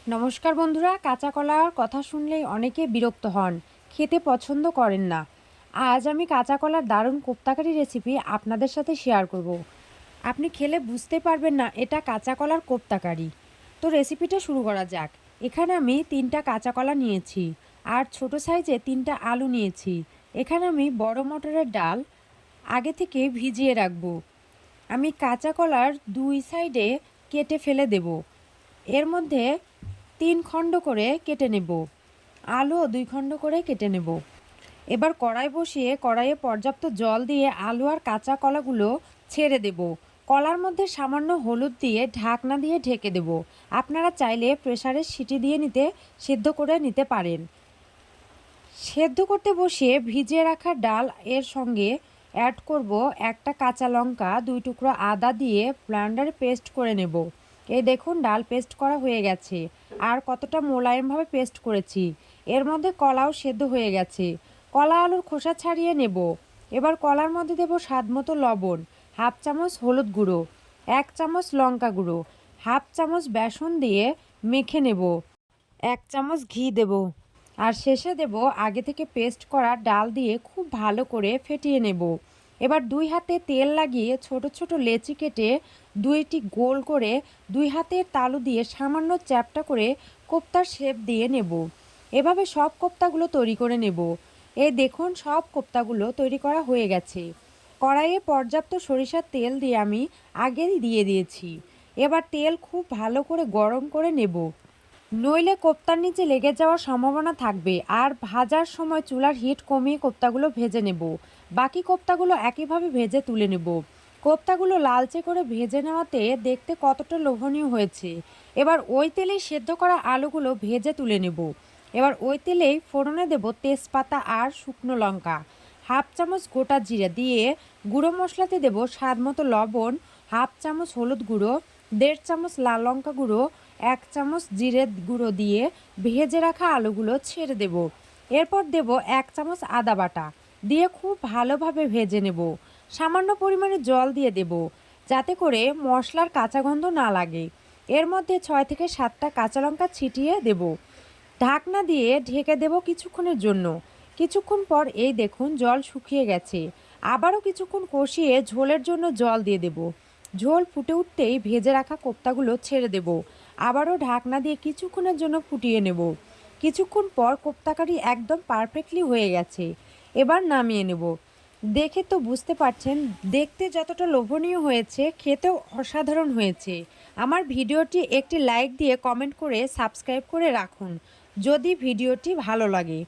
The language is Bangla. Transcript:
নমস্কার বন্ধুরা, কাঁচা কলার কথা শুনলেই অনেকে বিরক্ত হন, খেতে পছন্দ করেন না। আজ আমি কাঁচা কলার দারুণ কোপ্তাকারি রেসিপি আপনাদের সাথে শেয়ার করব। আপনি খেলে বুঝতে পারবেন না এটা কাঁচা কলার কোপ্তাকারি। তো রেসিপিটা শুরু করা যাক। এখানে আমি 3টা কাঁচা কলা নিয়েছি আর ছোট সাইজে 3টা আলু নিয়েছি। এখানে আমি বড় মটরের ডাল আগে থেকে ভিজিয়ে রাখবো। আমি কাঁচা কলার 2 সাইডে কেটে ফেলে দেব। এর মধ্যে 3 খণ্ড করে কেটে নেব। আলুও 2 খণ্ড করে কেটে নেব। এবার কড়াই বসিয়ে কড়াইয়ে পর্যাপ্ত জল দিয়ে আলু আর কাঁচা কলাগুলো ছেড়ে দেব। কলার মধ্যে সামান্য হলুদ দিয়ে ঢাকনা দিয়ে ঢেকে দেব। আপনারা চাইলে প্রেসারে সিটি দিয়ে সেদ্ধ করে নিতে পারেন। সেদ্ধ করতে বসিয়ে ভিজিয়ে রাখা ডাল এর সঙ্গে অ্যাড করব একটা কাঁচা লঙ্কা, 2 টুকরো আদা দিয়ে ব্লেন্ডারে পেস্ট করে নেব। এই দেখুন ডাল পেস্ট করা হয়ে গেছে। আর কতটা মোলায়েমভাবে পেস্ট করেছি। এর মধ্যে কলাও সেদ্ধ হয়ে গেছে। কলা আলুর খোসা ছাড়িয়ে নেব। এবার কলার মধ্যে দেব স্বাদমতো লবণ, হাফ চামচ হলুদ গুঁড়ো, 1 চামচ লঙ্কা গুঁড়ো, হাফ চামচ বেসন দিয়ে মেখে নেব। 1 চামচ ঘি দেব। আর শেষে দেব আগে থেকে পেস্ট করা ডাল দিয়ে খুব ভালো করে ফেটিয়ে নেব। এবার 2 হাতে তেল লাগিয়ে ছোট ছোট লেচি কেটে 2টি গোল করে 2 হাতের তালু দিয়ে সামান্য চ্যাপ্টা করে কোপ্তার শেপ দিয়ে নেব। এভাবে সব কোপ্তাগুলো তৈরি করে নেব। এই দেখুন সব কোপ্তাগুলো তৈরি করা হয়ে গেছে। কড়াইয়ে পর্যাপ্ত সরিষার তেল দিয়ে আমি আগেই দিয়ে দিয়েছি। এবার তেল খুব ভালো করে গরম করে নেব। নইলে কোপ্তার নিচে লেগে যাওয়ার সম্ভাবনা থাকবে। আর ভাজার সময় চুলার হিট কমিয়ে কোপ্তাগুলো ভেজে নেব। বাকি কোপ্তাগুলো একইভাবে ভেজে তুলে নেব। কোপ্তাগুলো লালচে করে ভেজে নেওয়াতে দেখতে কতটা লোভনীয় হয়েছে। এবার ওই তেলেই সেদ্ধ করা আলুগুলো ভেজে তুলে নেব। এবার ওই তেলেই ফোড়নে দেব তেজপাতা আর শুকনো লঙ্কা, হাফ চামচ গোটা জিরে দিয়ে গুঁড়ো মশলাতে দেব স্বাদমতো লবণ, হাফ চামচ হলুদ গুঁড়ো, 1.5 চামচ লাল লঙ্কা গুঁড়ো, 1 চামচ জিরে গুঁড়ো দিয়ে ভেজে রাখা আলুগুলো ছেড়ে দেব। এরপর দেব 1 চামচ আদা বাটা দিয়ে খুব ভালোভাবে ভেজে নেব। সামান্য পরিমাণে জল দিয়ে দেব যাতে করে মশলার কাঁচা গন্ধ না লাগে। এর মধ্যে 6 থেকে 7টা কাঁচা লঙ্কা ছিটিয়ে দেব। ঢাকনা দিয়ে ঢেকে দেব কিছুক্ষণের জন্য। কিছুক্ষণ পর এই দেখুন জল শুকিয়ে গেছে। আবারও কিছুক্ষণ কষিয়ে ঝোলের জন্য জল দিয়ে দেব। ঝোল ফুটে উঠতেই ভেজে রাখা কোপ্তাগুলো ছেড়ে দেব। আবারও ঢাকনা দিয়ে কিছুক্ষণের জন্য ফুটিয়ে নেব। কিছুক্ষণ পর কোপ্তাকারি একদম পারফেক্টলি হয়ে গেছে। এবার নামিয়ে নেব। দেখে তো বুঝতে পারছেন দেখতে যতটা লোভনীয় হয়েছে খেতেও অসাধারণ হয়েছে। আমার ভিডিওটি একটি লাইক দিয়ে কমেন্ট করে সাবস্ক্রাইব করে রাখুন যদি ভিডিওটি ভালো লাগে।